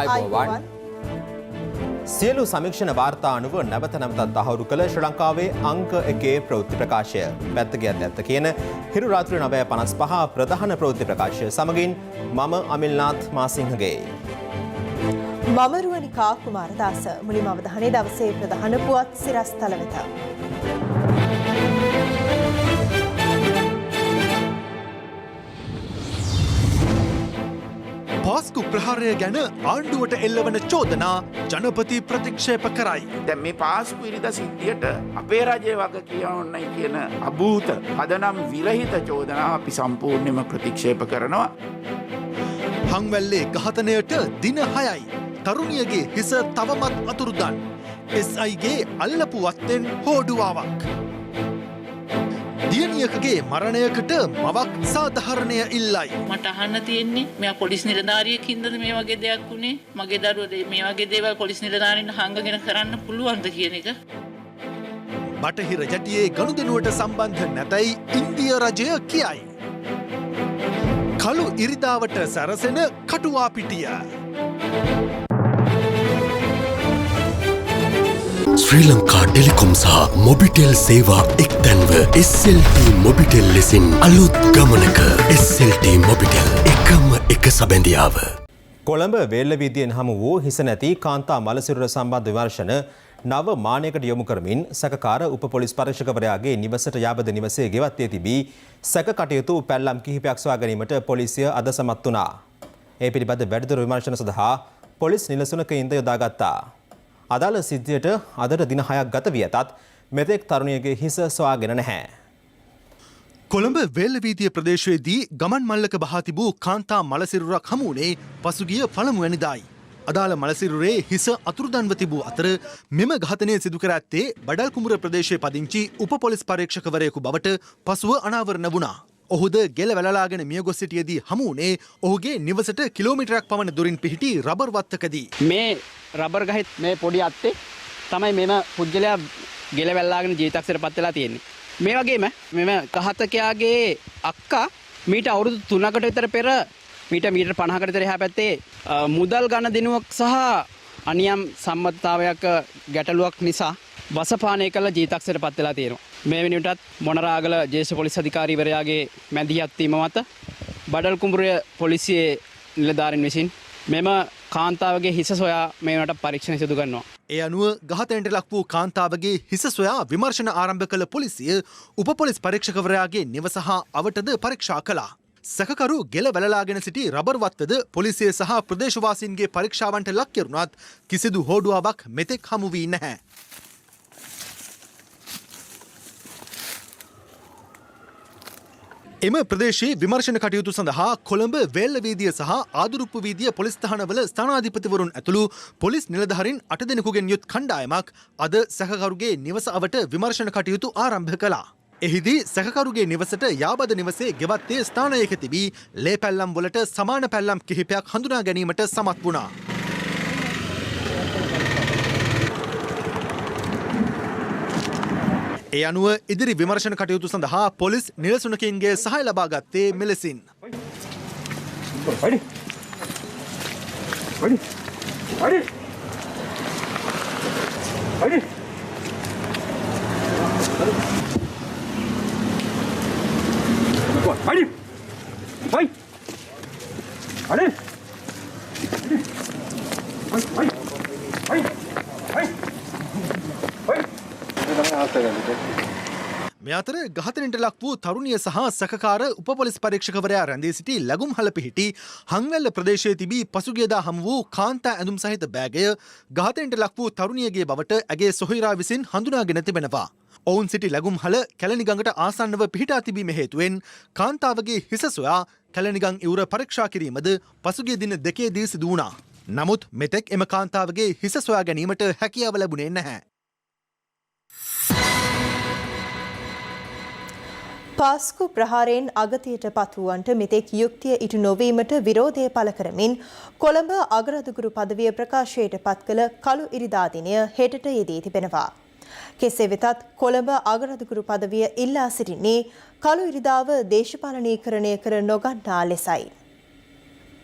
ආයුබෝවන් සියලු සමීක්ෂණ වාර්තා අනුව නැවත නැවතත් තහවුරු කළ ශ්‍රී ලංකාවේ අංක 1 ප්‍රවෘත්ති ප්‍රකාශය පැත්තකියත් ඇත්ත කියන හිරු රාත්‍රී 9:55 ප්‍රධාන ප්‍රවෘත්ති ප්‍රකාශය සමගින් මම අමිල්නාත් මාසිංහගේ මම රුවනිකා කුමාරදාස මුලින්ම අවධානය දවසේ ප්‍රධාන පුවත් සිරස්තල වෙත පාස්කු ප්‍රහාරය ගැන ආණ්ඩුවට එල්ලවන චෝදනා ජනපති ප්‍රතික්ෂේප කරයි. දැන් මේ පාස්කු ඉරිදා සිද්ධියට අපේ රජයේ වග කියවන්නයි කියන අභූත පදනම් විරහිත චෝදනා අපි සම්පූර්ණයෙන්ම ප්‍රතික්ෂේප කරනවා. හංවැල්ලේ ඝාතනයට දින 6යි. තරුණියගේ හිස තවමත් අතුරුදන්. SIගේ අල්ලපු වත්තෙන් හෝඩුවාවක්. දියණියකගේ මරණයකට මවක් සාධාරණය ඉල්ලයි. මට අහන්න තියෙන්නේ මෙයා පොලිස් නිලධාරියෙක්ින්ද මේ වගේ දෙයක් වුණේ? මගේ දරුවෝ මේ වගේ දේවල් පොලිස් නිලධාරීන් හංගගෙන කරන්න පුළුවන්ද කියන එක. බටහිර ජැටියේ ගනුදෙනුවට සම්බන්ධ නැතයි ඉන්දියා රජය කියයි. කළු ඉරිදාවට සැරසෙන කටුවාපිටිය. ශ්‍රී ලංකා ටෙලිකොම් සහ මොබිටෙල් සේවා එක්තැන්ව SLT මොබිටෙල් ලෙසින් අලුත් ගමනක SLT මොබිටෙල් එකම එක සබැඳියාව. කොළඹ වේල්ල වීදියෙන් හමු වූ හිස නැති කාන්තා මලසිරුර සම්බන්ධ විමර්ශන නව මානයකට යොමු කරමින් සැකකාර උප පොලිස් පරීක්ෂකවරයාගේ නිවසට යාබද නිවසේ ගෙවත් දී තිබී සැක කටයුතු පැල්ලම් කිහිපයක් සොයා ගැනීමට පොලිසිය අද සමත් වුණා. ඒ පිළිබඳ වැඩිදුර විමර්ශන සඳහා පොලිස් නිලසුනක ඉන්ද යොදාගත්තා. අදාළ සිද්ධියට අදට දින 6ක් ගත වී ඇතත් මෙතෙක් තරුණියගේ හිස සොයාගෙන නැහැ. කොළඹ වේල්ලවීදිය ප්‍රදේශයේදී ගමන් මල්ලක බහා තිබූ කාන්තා මලසිරුරක් හමු වුණේ පසුගිය පළමුවැනිදායි. අදාළ මලසිරුරේ හිස අතුරුදන්ව තිබූ අතර මෙම ඝාතනය සිදු කර ඇත්තේ බඩල්කුඹුර ප්‍රදේශයේ පදිංචි උප පොලිස් පරීක්ෂකවරයෙකු බවට පසුව අනාවරණ වුණා. ඔහුද ගෙල වැළලාගෙන මිය ගොස් සිටියේදී හමු වුණේ ඔහුගේ නිවසට කිලෝමීටරයක් පමණ දුරින් පිහිටි රබර් වත්තකදී. මේ රබර් ගහෙත් මේ පොඩි අත්තේ තමයි මෙම පුද්ගලයා ගෙල වැළලාගෙන ජීවිතක්ෂයට පත් වෙලා තියෙන්නේ. මේ වගේම මෙම ඝාතකයාගේ අක්කා මීට අවුරුදු 3කට විතර පෙර මීටර් 50කට විතර එහා පැත්තේ මුදල් ගන්න දිනුවක් සහ අනියම් සම්මතතාවයක ගැටලුවක් නිසා වසපානය කළ ජීවිතක්ෂයට පත් වෙලා තියෙනවා. මේ වෙනුවටත් මොනරාගල ජ්‍යෙෂ්ඨ පොලිස් අධිකාරීවරයාගේ මැදිහත් වීම මත බඩල්කුඹුර පොලිසියේ නිලධාරීන් විසින් මෙම කාන්තාවගේ හිස සොයා මේ වෙනට පරීක්ෂණ සිදු කරනවා. ඒ අනුව ඝාතනයට ලක් වූ කාන්තාවගේ හිස සොයා විමර්ශන ආරම්භ කළ පොලිසිය උප පොලිස් පරීක්ෂකවරයාගේ නිවස හා අවටද පරීක්ෂා කළා. සැකකරු ගෙල වැළලාගෙන සිටි රබර් වත්තද පොලිසිය සහ ප්‍රදේශවාසීන්ගේ පරීක්ෂාවන්ට ලක් කෙරුණත් කිසිදු හෝඩුවාවක් මෙතෙක් හමු වී නැහැ. එම ප්‍රදේශයේ විමර්ශන කටයුතු සඳහා කොළඹ වේල්ල වීදිය සහ ආදුරුප්පු වීදිය පොලිස් ස්ථානවල ස්ථානාධිපතිවරුන් ඇතුළු පොලිස් නිලධාරීන් 8 දෙනෙකුගෙන් යුත් කණ්ඩායමක් අද සැකකරුගේ නිවස අවට විමර්ශන කටයුතු ආරම්භ කළා. එහිදී සැකකරුගේ නිවසට යාබද නිවසේ ගෙවත්තේ ස්ථානයක තිබී ලේ පැල්ලම් වලට සමාන පැල්ලම් කිහිපයක් හඳුනා ගැනීමට සමත් වුණා. ඒ අනුව ඉදිරි විමර්ශන කටයුතු සඳහා පොලිස් නිලසුනකින්ගේ සහාය ලබා ගත්තේ මෙලෙසින්. මේ අතර ඝාතනයට ලක් වූ තරුණිය සහ සැකකාර උප පොලිස් පරීක්ෂකවරයා රැඳී සිටි ලැගුම්හල පිහිටි හංවැල්ල ප්‍රදේශයේ තිබී පසුගියදා හමු වූ කාන්තා ඇඳුම් සහිත බෑගය ඝාතනයට ලක් වූ තරුණියගේ බවට ඇගේ සොහොයුරා විසින් හඳුනාගෙන තිබෙනවා. ඔවුන් සිටි ලැගුම්හල කැලණිගඟට ආසන්නව පිහිටා තිබීම හේතුවෙන් කාන්තාවගේ හිස සොයා කැලණිගඟ ඉවුර පරීක්ෂා කිරීමද පසුගිය දින දෙකේදී සිදු වුණා. නමුත් මෙතෙක් එම කාන්තාවගේ හිස සොයා ගැනීමට හැකියාව ලැබුණේ නැහැ. පාස්කු ප්‍රහාරයෙන් අගතියට පත්වුවන්ට මෙතෙක් යුක්තිය ඉටු නොවීමට විරෝධය පළ කරමින් කොළඹ අගරදුගුරු පදවිය ප්‍රකාශයට පත් කළ කළු ඉරිදා දිනය හෙටට යෙදී තිබෙනවා. කෙසේ වෙතත් කොළඹ අගරදුගුරු පදවිය ඉල්ලා සිටින්නේ කළු ඉරිදාව දේශපාලනීකරණය කර නොගන්නා ලෙසයි.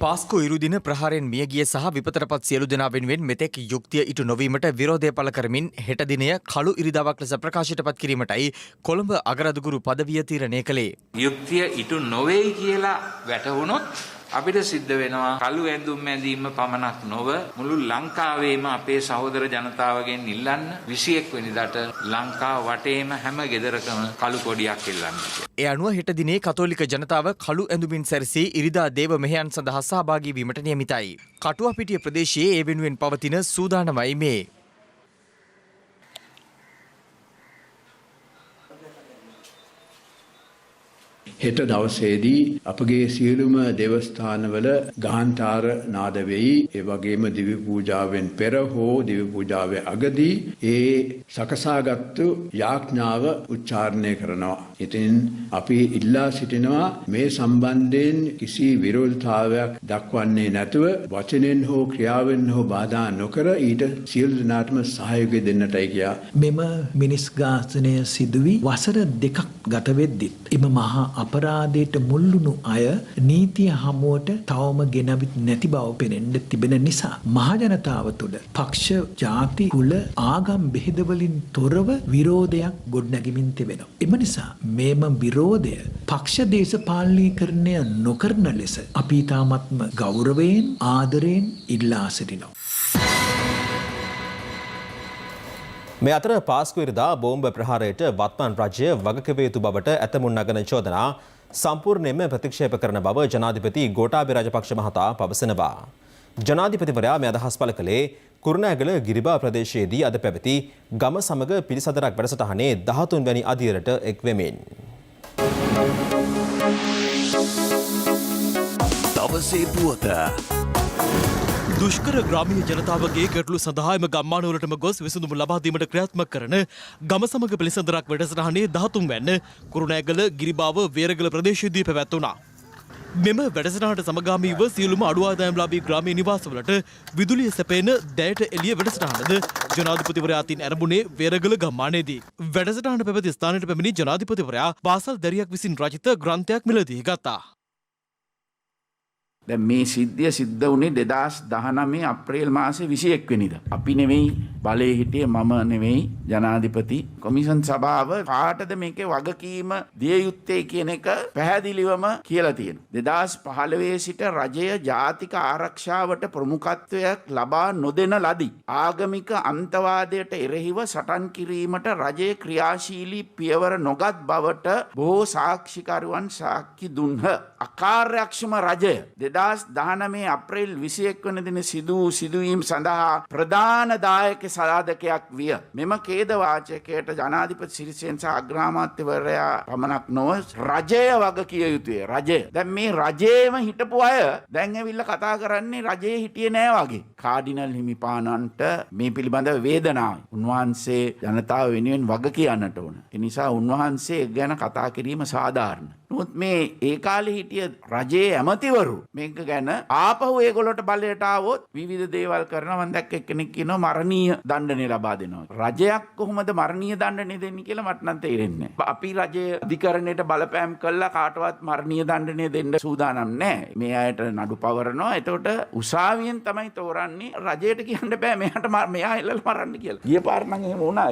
පාස්කු ඉරුදින ප්‍රහාරයෙන් මියගිය සහ විපතටපත් සියලු දෙනා වෙනුවෙන් මෙතෙක් යුක්තිය ඉටු නොවීමට විරෝධය පළ කරමින් හෙට දිනය කළු ඉරිදාවක් ලෙස ප්‍රකාශයට පත් කිරීමටයි කොළඹ අගරදුගුරු පදවිය තීරණය කළේ. යුක්තිය ඉටු නොවේයි කියලා වැටහුණොත් අපිට සිද්ධ වෙනවා කළු ඇඳුම් ඇඳීම පමණක් නොව මුළු ලංකාවේම අපේ සහෝදර ජනතාවගෙන් ඉල්ලන්න 21 වෙනිදාට ලංකාව වටේම හැම ගෙදරකම කළු කොඩියක් එල්ලන්න. ඒ අනුව හෙට දිනේ කතෝලික ජනතාව කළු ඇඳුමින් සැරසී ඉරිදා දේව මෙහෙයන් සඳහා සහභාගී වීමට නියමිතයි. කටුවපිටිය ප්‍රදේශයේ ඒ වෙනුවෙන් පවතින සූදානමයි මේ. හෙට දවසේදී අපගේ සියලුම දේවස්ථානවල ගාහන්ඨාර නාද වෙයි. ඒ වගේම දිව්‍ය පූජාවෙන් පෙර හෝ දිව්‍ය පූජාවේ අගදී ඒ සකසාගත්තු යාඥාව උච්චාරණය කරනවා. ඉතින් අපි ඉල්ලා සිටිනවා මේ සම්බන්ධයෙන් කිසි විරෝධතාවයක් දක්වන්නේ නැතුව වචනෙන් හෝ ක්‍රියාවෙන් හෝ බාධා නොකර ඊට සියලු දෙනාටම සහයෝගය දෙන්නටයි කියා. මෙම මිනිස් ඝාතනය සිදුවී වසර 2ක් ගත වෙද්දිත් එම මහා අපරාධයට මුල්ලුණු අය නීතිය හමුවට තවම ගෙනවිත් නැති බව පෙනෙන්න තිබෙන නිසා මහජනතාව තුළ පක්ෂ ජාති කුල ආගම් බෙහෙදවලින් තොරව විරෝධයක් ගොඩනැගෙමින් තිබෙනවා. එම නිසා මේම විරෝධය පක්ෂ දේශපාලනීකරණය නොකරන ලෙස අපි තාමත්ම ගෞරවයෙන් ආදරයෙන් ඉල්ලා සිටිනවා. මේ අතර පාස්කු ඉරිදා බෝම්බ ප්‍රහාරයට වත්මන් රජය වගකිව යුතු බවට ඇතමුන් නගන චෝදනා සම්පූර්ණයෙන්ම ප්‍රතික්ෂේප කරන බව ජනාධිපති ගෝඨාභය රාජපක්ෂ මහතා පවසනවා. ජනාධිපතිවරයා මේ අදහස් පළ කළේ කුරුණෑගල ගිරිබා ප්‍රදේශයේදී අද පැවති ගම සමග පිළිසඳරක් වැඩසටහනේ 13 වැනි අදියරට එක් වෙමින්. දවසේ පුවත දුෂ්කර ග්‍රාමීය ජනතාවගේ ගැටලු සඳහා එම ගම්මානවලටම ගොස් විසඳුම් ලබා දීමට ක්‍රියාත්මක කරන ගම සමග පිළිසඳරක් වැඩසටහනේ 13 වැන්න කුරුණෑගල ගිරිබාව වේරගල ප්‍රදේශයේදී පැවැත්වුණා. මෙම වැඩසටහනට සමගාමීව සියලුම අඩු ආදායම්ලාභී ග්‍රාමීය නිවාසවලට විදුලිය සැපයන දැයට එළිය වැඩසටහනද ජනාධිපතිවරයා අතින් ආරම්භුනේ වේරගල ගම්මානයේදී. වැඩසටහන පැවති ස්ථානයට පැමිණි ජනාධිපතිවරයා පාසල් දැරියක් විසින් රචිත ග්‍රන්ථයක් මිලදී ගත්තා. දැන් මේ සිද්ධිය සිද්ධ වුණේ 2019 අප්‍රේල් මාසේ 21 වෙනිදා. අපි නෙවෙයි බලයේ හිටියේ මම නෙවෙයි ජනාධිපති කොමිෂන් සභාව කාටද මේකේ වගකීම දිය යුත්තේ කියන එක පැහැදිලිවම කියලා තියෙනවා. 2015 සිට රජය ජාතික ආරක්ෂාවට ප්‍රමුඛත්වයක් ලබා නොදෙන ලදී. ආගමික අන්තවාදයට එරෙහිව සටන් කිරීමට රජයේ ක්‍රියාශීලී පියවර නොගත් බවට බොහෝ සාක්ෂිකරුවන් සාක්ෂි දුන්හ. අකාර්යක්ෂම රජය 2019 අප්‍රේල් 21 වන දින සිදුවීම් සඳහා ප්‍රධාන දායක සාධකයක් විය. මෙම ඛේද වාචකයට ජනාධිපති සිරිසේන සහ අග්‍රාමාත්‍යවරයා පමණක් නොව රජය වග කිය යුතුය. රජය. දැන් මේ රජයේම හිටපු අය දැන් ඇවිල්ලා කතා කරන්නේ රජයේ හිටියේ නෑ වගේ. කාඩිනල් හිමිපාණන්ට මේ පිළිබඳව වේදනාවයි. උන්වහන්සේ ජනතාව වෙනුවෙන් වග කියන්නට ඕන. ඒ නිසා උන්වහන්සේ ගැන කතා කිරීම සාධාරණයි. නමුත් මේ ඒ කාලේ හිටිය රජයේ ඇමතිවරු මේක ගැන ආපහු ඒගොල්ලොට බලයට ආවොත් විවිධ දේවල් කරනවා. මම දැක්ක එක්කෙනෙක් කියනවා මරණීය දඬුවම් ලබා දෙනවා. රජයක් කොහොමද මරණීය දඬුවම් දෙන්නේ කියලා මට නම් තේරෙන්නේ නැහැ. අපි රජයේ අධිකරණයට බලපෑම් කළා කාටවත් මරණීය දඬුවම් දෙන්න සූදානම් නැහැ. මේ අයට නඩු පවරනවා. එතකොට උසාවියෙන් තමයි තෝරන්නේ. රජයට කියන්න බෑ මෙයාට මෙයා එල්ලලා මරන්න කියලා. ගිය පාර නම් එහෙම වුණා.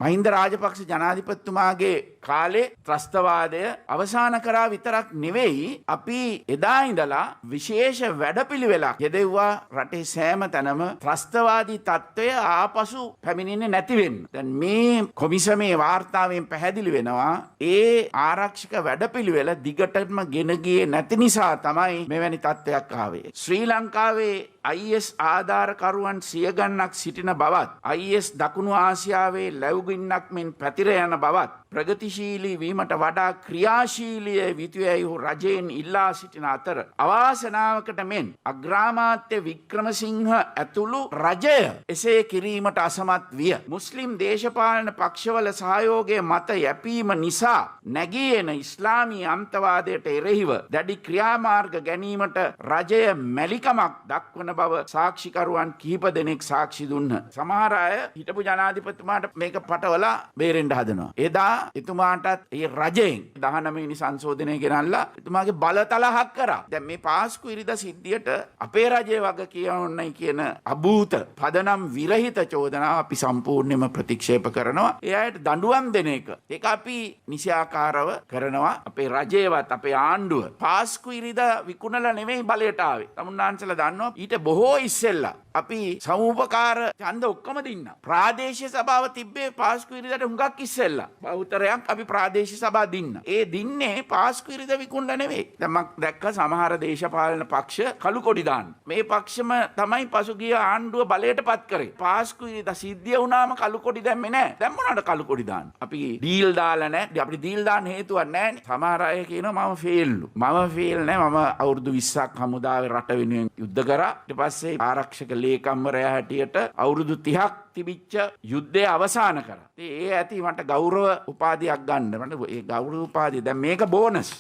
මහින්ද රාජපක්ෂ ජනාධිපතිතුමාගේ කාලේ ත්‍රස්තවාදය අවසාන කරා විතරක් නෙවෙයි අපි එදා ඉඳලා විශේෂ වැඩපිළිවෙලක් යෙදෙව්වා රටේ සෑම තැනම ත්‍රස්තවාදී තත්ත්වය ආපසු පැමිණෙන්නේ නැති වෙන්න. දැන් මේ කොමිසමේ වාර්තාවෙන් පැහැදිලි වෙනවා ඒ ආරක්ෂක වැඩපිළිවෙල දිගටම ගෙන ගියේ නැති නිසා තමයි මෙවැනි තත්ත්වයක් ආවේ. ශ්‍රී ලංකාවේ IS ආධාරකරුවන් සිය ගණනක් සිටින බවත් IS දකුණු ආසියාවේ ලැබුගින්නක් මෙන් පැතිර යන බවත් ප්‍රගතිශීලී වීමට වඩා ක්‍රියාශීලී විතුයයි රජයෙන් ඉල්ලා සිටින අතර අවාසනාවකට මෙන් අග්‍රාමාත්‍ය වික්‍රමසිංහ ඇතුළු රජය එසේ කිරීමට අසමත් විය. මුස්ලිම් දේශපාලන පක්ෂවල සහයෝගය මත යැපීම නිසා නැගී එන ඉස්ලාමී අන්තවාදයට එරෙහිව දැඩි ක්‍රියාමාර්ග ගැනීමට රජය මැලිකමක් දක්වන බව සාක්ෂිකරුවන් කිහිප දෙනෙක් සාක්ෂි දුන්න. සමහර අය හිටපු ජනාධිපතිතුමාට මේක පටවලා බේරෙන්න හදනවා. එදා එතුමාටත් ඒ රජයෙන් 19 වෙනි සංශෝධනය ගෙනල්ලා එතුමාගේ බලතලහක් කරා. දැන් මේ පාස්කු ඉරිදා සිද්ධියට අපේ රජයේ වග කියවන්නයි කියන අභූත පදනම් විරහිත චෝදනාව අපි සම්පූර්ණයෙන්ම ප්‍රතික්ෂේප කරනවා. ඒ අයට දඬුවම් දෙන එක ඒක අපි නිසියාකාරව කරනවා. අපේ රජයේවත් අපේ ආණ්ඩුව පාස්කු ඉරිදා විකුණලා නෙමෙයි බලයට ආවේ. තමුන්නාන්සලා දන්නවා ඊට බොහෝ ඉස්සෙල්ලා අපි සමූපකාර ඡන්ද ඔක්කොම දින්නා. ප්‍රාදේශීය සභාව තිබ්බේ පාස්කු ඉරිදාට හුඟක් ඉස්සෙල්ලා. බහුතරයක් අපි ප්‍රාදේශීය සභා දින්නා. ඒ දින්නේ පාස්කු ඉරිදා විකුණලා නෙවෙයි. දැන් මම දැක්ක සමහර දේශපාලන පක්ෂ කළු කොඩි දාන්න. මේ පක්ෂම තමයි පසුගිය ආණ්ඩුව බලයටපත් කරේ. පාස්කු ඉරිදා සිද්ධිය වුණාම කළු කොඩි දැම්මේ නැහැ. දැන් මොනවාට කළු කොඩි දාන්න? අපි ඩීල් දාලා නැහැ. අපිට ඩීල් දාන්න හේතුවක් නැහැ. සමහර අය කියනවා මම ෆේල්ලු. මම ෆේල් නැහැ. මම අවුරුදු 20ක් හමුදාවේ රට වෙනුවෙන් යුද්ධ කරා. ඊට පස්සේ ආරක්ෂක ලේකම්වරයා හැටියට අවුරුදු 30ක් තිබිච්ච යුද්ධය අවසන් කරා. ඒ ඇති මට ගෞරව උපාධියක් ගන්න. මට ඒ ගෞරව උපාධිය දැන් මේක බෝනස්.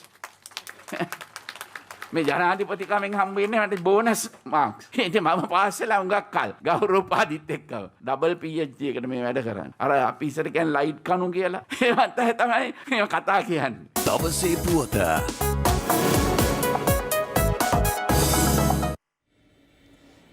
මේ ජනාධිපතිකමෙන් හම්බ වෙන්නේ මට බෝනස් මාක්ස්. ඉතින් මම පාස් වෙලා හුඟක් කල් ගෞරව උපාධිත් එක්කව ඩබල් PhD එකට මේ වැඩ කරන්නේ. අර අපි ඉස්සර කියන්නේ ලයිට් කණු කියලා. ඒවත් තමයි මේ කතා කියන්නේ. දවසේ පුවත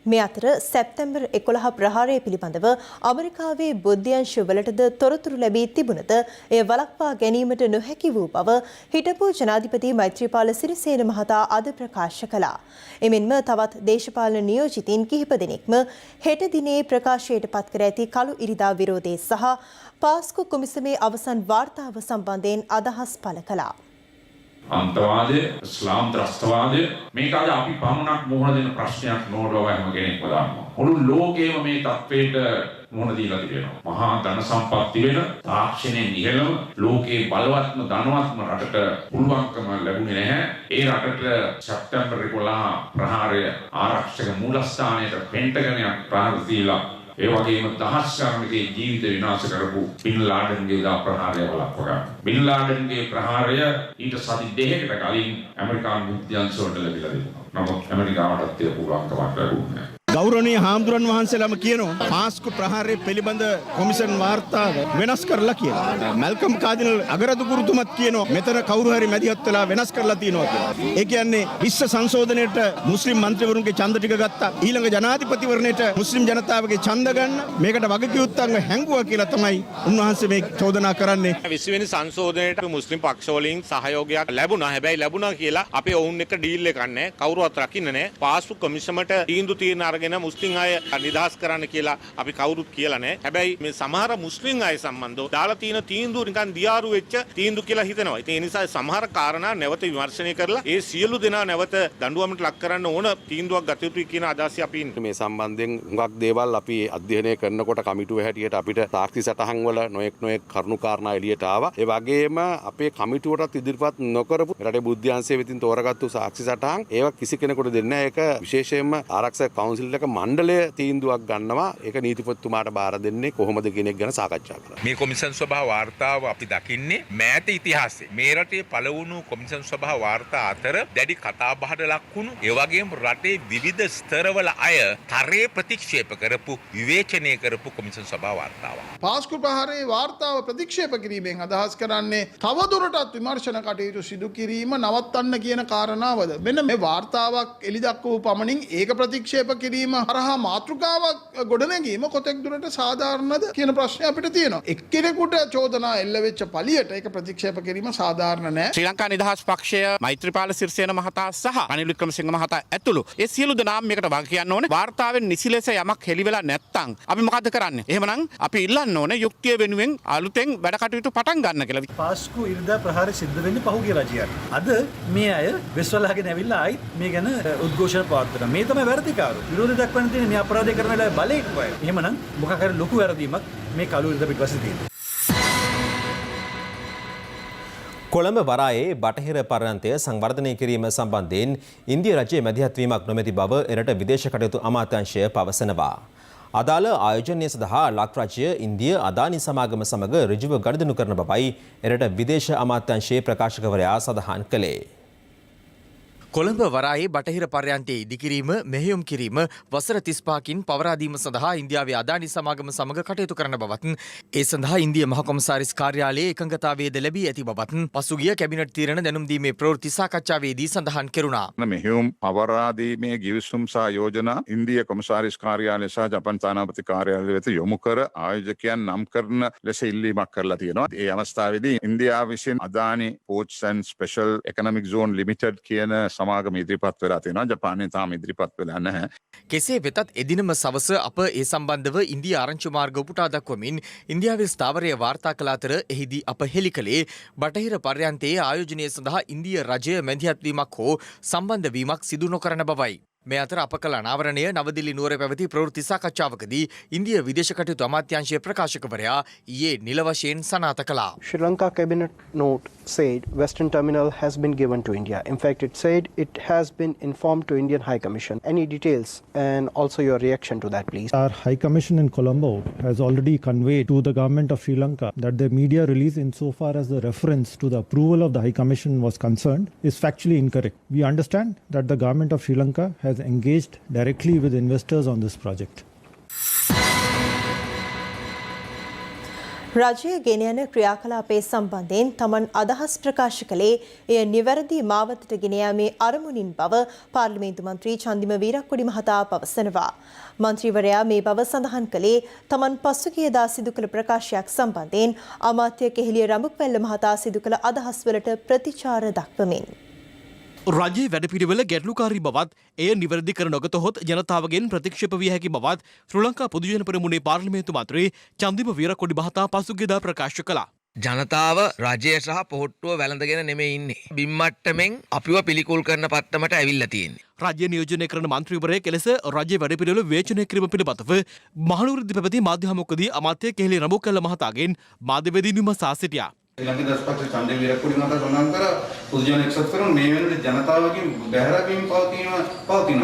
මේ අතර සැප්තැම්බර් 11 ප්‍රහාරය පිළිබඳව ඇමරිකාවේ බුද්ධ්‍යංශවලටද තොරතුරු ලැබී තිබුණද එය වළක්වා ගැනීමට නොහැකි වූ බව හිටපු ජනාධිපති මෛත්‍රීපාල සිරිසේන මහතා අද ප්‍රකාශ කළා. එමෙන්ම තවත් දේශපාලන නියෝජිතින් කිහිප දෙනෙක්ම හෙට දිනේ ප්‍රකාශයට පත් කර ඇති කළු ඉරිදා විරෝධය සහ පාස්කු කොමිසමේ අවසන් වාර්තාව සම්බන්ධයෙන් අදහස් පළ කළා. අන්තවාදය, ඉස්ලාම් ත්‍රස්තවාදය මේක අද අපි පමණක් මුහුණ දෙන ප්‍රශ්නයක් නොවන හැම කෙනෙක්ම දන්නවා. මුළු ලෝකෙම මේ තත්ත්වයට මුහුණ දීලා තිබෙනවා. මහා ධන සම්පatti වෙන තාක්ෂණයෙන් ඉහළම ලෝකේ බලවත්ම ධනවත්ම රටට පුළුවන්කම ලැබුණේ නැහැ. ඒ රටට සැප්තැම්බර් 11 ප්‍රහාරය ආරක්ෂක මූලස්ථානයට පෙන්ටගනයක් ප්‍රහාර දීලා ඒ වගේම දහස් ගණනකගේ ජීවිත විනාශ කරපු බින් ලාඩන්ගේ දා ප්‍රහාරය වළක්ව ගන්න. බින් ලාඩන්ගේ ප්‍රහාරය ඊට සති දෙකකට කලින් ඇමරිකානු බුද්ධ්‍යංශවලට ලැබිලා තිබුණා. නමුත් ඇමරිකාවටත් ඒක පුළුවන්කමක් ලැබුණේ නැහැ. ගෞරවනීය හාමුදුරන් වහන්සේලාම කියනවා පාස්කු ප්‍රහාරය පිළිබඳ කොමිෂන් වාර්තාව වෙනස් කරලා කියලා. මැල්කම් කාදිනල් අගරදුගුරුතුමත් කියනවා මෙතන කවුරු හරි මැදිහත් වෙලා වෙනස් කරලා තියෙනවා කියලා. ඒ කියන්නේ විශ්ව සංශෝධනයේට මුස්ලිම් മന്ത്രിවරුන්ගේ ඡන්ද ටික ගත්තා. ඊළඟ ජනාධිපතිවරණයට මුස්ලිම් ජනතාවගේ ඡන්ද ගන්න මේකට වගකියුත්තන්ව හැංගුවා කියලා තමයි උන්වහන්සේ මේ චෝදනා කරන්නේ. 20 වෙනි සංශෝධනයේට මුස්ලිම් පක්ෂ වලින් සහයෝගයක් ලැබුණා. හැබැයි ලැබුණා කියලා අපි ඔවුන් එක්ක ඩීල් එකක් නැහැ. කවුරුවත් රකින්න නැහැ. පාස්කු කොමිෂමට තීන්දුව తీරන අරගෙන මුස්ලිම් අය නිදහස් කරන්න කියලා අපි කවුරුත් කියලා නැහැ. හැබැයි මේ සමහර මුස්ලිම් අය සම්බන්ධව දාලා තියෙන තීන්දුව නිකන් දියාරු වෙච්ච තීන්දුව කියලා හිතනවා. ඉතින් ඒ නිසා සමහර කාරණා නැවත විමර්ශනය කරලා ඒ සියලු දෙනා නැවත දඬුවමට ලක් කරන්න ඕන තීන්දුවක් ගත යුතුයි කියන අදහස අපි ඉන්නේ. මේ සම්බන්ධයෙන් හුඟක් දේවල් අපි අධ්‍යයනය කරනකොට කමිටුව හැටියට අපිට තාක්ෂි සටහන් වල නොඑක් කරුණු කාරණා එළියට ආවා. ඒ වගේම අපේ කමිටුවටත් ඉදිරිපත් නොකරපු රටේ බුද්ධ්‍යංශය වෙතින් තෝරාගත්තු සාක්ෂි සටහන් ඒවා කිසි කෙනෙකුට දෙන්නේ නැහැ. ඒක විශේෂයෙන්ම ආරක්ෂක කවුන්සිල් මණ්ඩලය තීන්දුවක් ගන්නවා. ඒක නීතිපතිතුමාට බාර දෙන්නේ කොහොමද කියන එක ගැන සාකච්ඡා කරනවා. මේ කොමිෂන් සභා වාර්තාව අපි දකින්නේ මෑත ඉතිහාසයේ. මේ රටේ පළවුණු කොමිෂන් සභා වාර්තා අතර දැඩි කතාබහට ලක් වුණු ඒ වගේම රටේ විවිධ ස්තරවල අය තරයේ ප්‍රතික්ෂේප කරපු විවේචනය කරපු කොමිෂන් සභා වාර්තාවක්. පාස්කු ප්‍රහාරයේ වාර්තාව ප්‍රතික්ෂේප කිරීමෙන් අදහස් කරන්නේ තවදුරටත් විමර්ශන කටයුතු සිදු කිරීම නවත්තන්න කියන කාරණාවද. මෙන්න මේ වාර්තාවක් එළි දක්වපු පමණින් ඒක ප්‍රතික්ෂේප කිරීම හරහා මාතෘකාවක් ගොඩනැගීම කොතෙක් දුරට සාධාරණද කියන ප්‍රශ්නය අපිට තියෙනවා. එක්කෙනෙකුට චෝදනා එල්ල වෙච්ච පළියට ඒක ප්‍රතික්ෂේප කිරීම සාධාරණ නැහැ. ශ්‍රී ලංකා නිදහස් පක්ෂය මෛත්‍රීපාල සිරිසේන මහතා සහ රනිල් වික්‍රමසිංහ මහතා ඇතුළු ඒ සියලු දෙනාම මේකට වග කියන්න ඕනේ. වාර්තාවෙන් නිසි ලෙස යමක් හෙළි වෙලා නැත්නම් අපි මොකද කරන්නේ? එහෙමනම් අපි ඉල්ලන්න ඕනේ යුක්තිය වෙනුවෙන් අලුතෙන් වැඩ කටයුතු පටන් ගන්න කියලා. පාස්කු ඉරිදා ප්‍රහාරය සිද්ධ වෙන්නේ පහුගිය රජයට. අද මේ අය වෙස්වලාගෙන ඇවිල්ලා ආයි මේ ගැන උද්ඝෝෂණ පවත්වනවා. මේ තමයි වැරදිකාරු. විරෝධය දක්වන්න තියෙන මේ අපරාධය කරන වෙලාවේ බලයෙන් කොයි. එහෙමනම් මොකක් හරි ලොකු වැරදීමක් මේ කළු ඉරිදා පිටපස්සේ තියෙනවා. කොළඹ වරායේ බටහිර පර්යන්තය සංවර්ධනය කිරීම සම්බන්ධයෙන් ඉන්දිය රජයේ මැදිහත්වීමක් නොමැති බව එරට විදේශ කටයුතු අමාත්‍යාංශය පවසනවා. අදාළ ආයෝජනය සඳහා ලක් රජය ඉන්දිය අදානි සමාගම සමග ඍජුව ගනුදෙනු කරන බවයි එරට විදේශ අමාත්‍යාංශයේ ප්‍රකාශකවරයා සඳහන් කළේ. කොළඹ වරායේ බටහිර පර්යන්තයේ ඉදිකිරීම මෙහෙයුම් කිරීම වසර 35කින් පවරාදීම සඳහා ඉන්දියාවේ අදානි සමාගම සමග කටයුතු කරන බවත් ඒ සඳහා ඉන්දිය මහ කොමසාරිස් කාර්යාලයේ එකඟතාවයද ලැබී ඇති බවත් පසුගිය කැබිනට් තීරණ දැනුම් දීමේ ප්‍රවෘත්ති සාකච්ඡාවේදී සඳහන් කෙරුණා. මෙහෙයුම් පවරාදීමේ ගිවිසුම් සහ යෝජනා ඉන්දිය කොමසාරිස් කාර්යාලය සහ ජපන් තානාපති කාර්යාලය වෙත යොමු කර ආයෝජකයන් නම් කරන ලෙස ඉල්ලීමක් කරලා තියෙනවා. ඒ අවස්ථාවේදී ඉන්දියාව විසින් Adani Ports and Special Economic Zone Limited කියන සමාගම ඉදිරිපත් වෙලා තියෙනවා. ජපානයේ තාම ඉදිරිපත් වෙලා නැහැ. කෙසේ වෙතත් එදිනම සවස අප ඒ සම්බන්ධව ඉන්දිය ආරංචි මාර්ග උපුටා දක්වමින් ඉන්දියාවේ ස්ථාවරය වාර්තා කළ අතර එහිදී අප හෙළි කළේ බටහිර පර්යන්තයේ ආයෝජනය සඳහා ඉන්දිය රජය මැදිහත් වීමක් හෝ සම්බන්ධ වීමක් සිදු නොකරන බවයි. මේ අතර අප කළ අනාවරණය නවදිල්ලි නුවර පැවති ප්‍රවෘත්ති සාකච්ඡාවකදී ඉන්දිය විදේශ කටයුතු අමාත්‍යාංශයේ ප්‍රකාශකවරයා ඊයේ නිල වශයෙන් සනාථ කළා. Sri Lanka cabinet note said Western Terminal has been given to India. In fact, it said it has been informed to Indian High Commission. Any details and also your reaction to that, please? Our High Commission in Colombo has already conveyed to the government of Sri Lanka that the media release insofar as the reference to the approval of the High Commission was concerned is factually incorrect. We understand that the government of Sri Lanka has engaged directly with investors on this project. රජය ගෙන යන ක්‍රියාකලාපයේ සම්බන්ධයෙන් තමන් අදහස් ප්‍රකාශ කළේ එය නිවැරදි මාවතට ගෙන යාමේ අරමුණින් බව පාර්ලිමේන්තු මන්ත්‍රී චන්දිම වීරක්කොඩි මහතා පවසනවා. මන්ත්‍රීවරයා මේ බව සඳහන් කළේ තමන් පසුගියදා සිදු කළ ප්‍රකාශයක් සම්බන්ධයෙන් අමාත්‍ය කෙහෙලිය රඹුක්වැල්ල මහතා සිදු කළ අදහස්වලට ප්‍රතිචාර දක්වමින්. රජයේ වැඩපිළිවෙල ගැටලුකාරී බවත් එය නිවැරදි කර නොගතහොත් ජනතාවගෙන් ප්‍රතික්ෂේප විය හැකි බවත් ශ්‍රී ලංකා පොදුජන පෙරමුණේ පාර්ලිමේන්තු මන්ත්‍රී චන්දිම වීරකොඩි මහතා පසුගියදා ප්‍රකාශ කළා. ජනතාව රජය සහ පොහොට්ටුව වැළඳගෙන නෙමෙයි ඉන්නේ. බිම්මට්ටමෙන් අපිව පිළිකුල් කරන පත්තමට ඇවිල්ලා තියෙන්නේ. රජය නියෝජනය කරන මන්ත්‍රීවරයෙක් ලෙස රජයේ වැඩපිළිවෙල විවේචනය කිරීම පිළිබඳව මහනුවරදී පැවති මාධ්‍ය හමුවකදී අමාත්‍ය කෙහෙලිය රඹුක්වැල්ල මහතාගෙන් මාධ්‍යවේදීන් විමසා සිටියා. ශ්‍රී ලංකා දස්පක්ෂ ඡන්දේ විරක්කොඩි මහතා සඳහන් කර පොදුජන එක්සත් කරන මේ වෙනකොට ජනතාවගෙන් බැහැරවීම පවතිනවා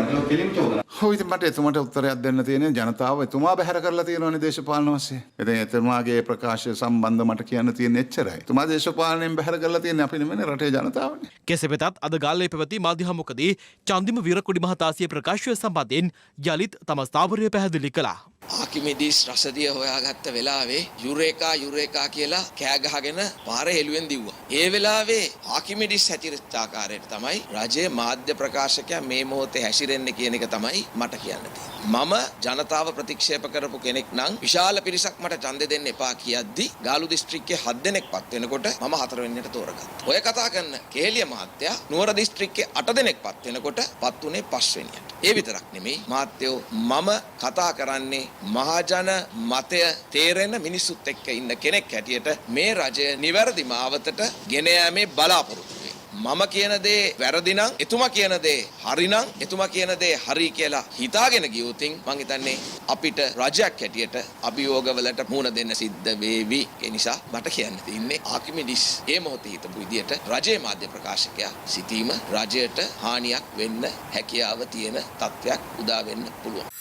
කියලා පිළිම චෝදනා. ඔව් ඉතින් මට එතුමාට උත්තරයක් දෙන්න තියෙන්නේ ජනතාව එතුමා බැහැර කරලා තියෙනවනේ දේශපාලන වශයෙන්. ඉතින් එතුමාගේ ප්‍රකාශය සම්බන්ධ මට කියන්න තියෙන්නේ එච්චරයි. එතුමා දේශපාලනයෙන් බැහැර කරලා තියෙන්නේ අපි නෙමෙයි රටේ ජනතාවනේ. කෙසේ වෙතත් අද ගාල්ලේ පැවති මාධ්‍ය හමුවකදී චන්දිම වීරකොඩි මහතාගේ ප්‍රකාශය සම්බන්ධයෙන් යලිත් තම ස්ථාවරය පැහැදිලි කළා. ආකිමිඩිස් රසදිය හොයාගත්ත වෙලාවේ යුරේකා කියලා කෑ ගහගෙන පාරේ හෙළුවෙන් දිව්වා. ඒ වෙලාවේ ආකිමිඩිස් හැටියට ආකාරයට තමයි රජයේ මාධ්‍ය ප්‍රකාශකයා මේ මොහොතේ හැසිරෙන්නේ කියන එක තමයි මට කියන්න තියෙන්නේ. මම ජනතාව ප්‍රතික්ෂේප කරපු කෙනෙක් නම් විශාල පිරිසක් මට ඡන්දෙ දෙන්න එපා කියද්දි ගාලු දිස්ත්‍රික්කයේ 7 දෙනෙක් පත් වෙනකොට මම 4 වෙනියට තෝරගත්තා. ඔය කතා කරන කෙහෙලිය මහත්තයා නුවර දිස්ත්‍රික්කයේ 8 දෙනෙක් පත් වෙනකොට පත් උනේ 5 වෙනියට. ඒ විතරක් නෙමෙයි මහත්තයෝ මම කතා කරන්නේ මහජන මතය තේරෙන මිනිස්සුත් එක්ක ඉන්න කෙනෙක් හැටියට මේ රජය නිවැරදි මාවතට ගෙන යාමේ බලාපොරොත්තු වෙයි. මම කියන දේ වැරදි නම් එතුමා කියන දේ හරි නම් එතුමා කියන දේ හරි කියලා හිතාගෙන ගියොත් මං හිතන්නේ අපිට රජයක් හැටියට අභියෝගවලට මුහුණ දෙන්න සිද්ධ වේවි. ඒ නිසා මට කියන්න තියෙන්නේ ආකිමිඩිස් මේ මොහොතේ හිටපු විදියට රජයේ මාධ්‍ය ප්‍රකාශකයා සිටීම රජයට හානියක් වෙන්න හැකියාව තියෙන තත්ත්වයක් උදා වෙන්න පුළුවන්.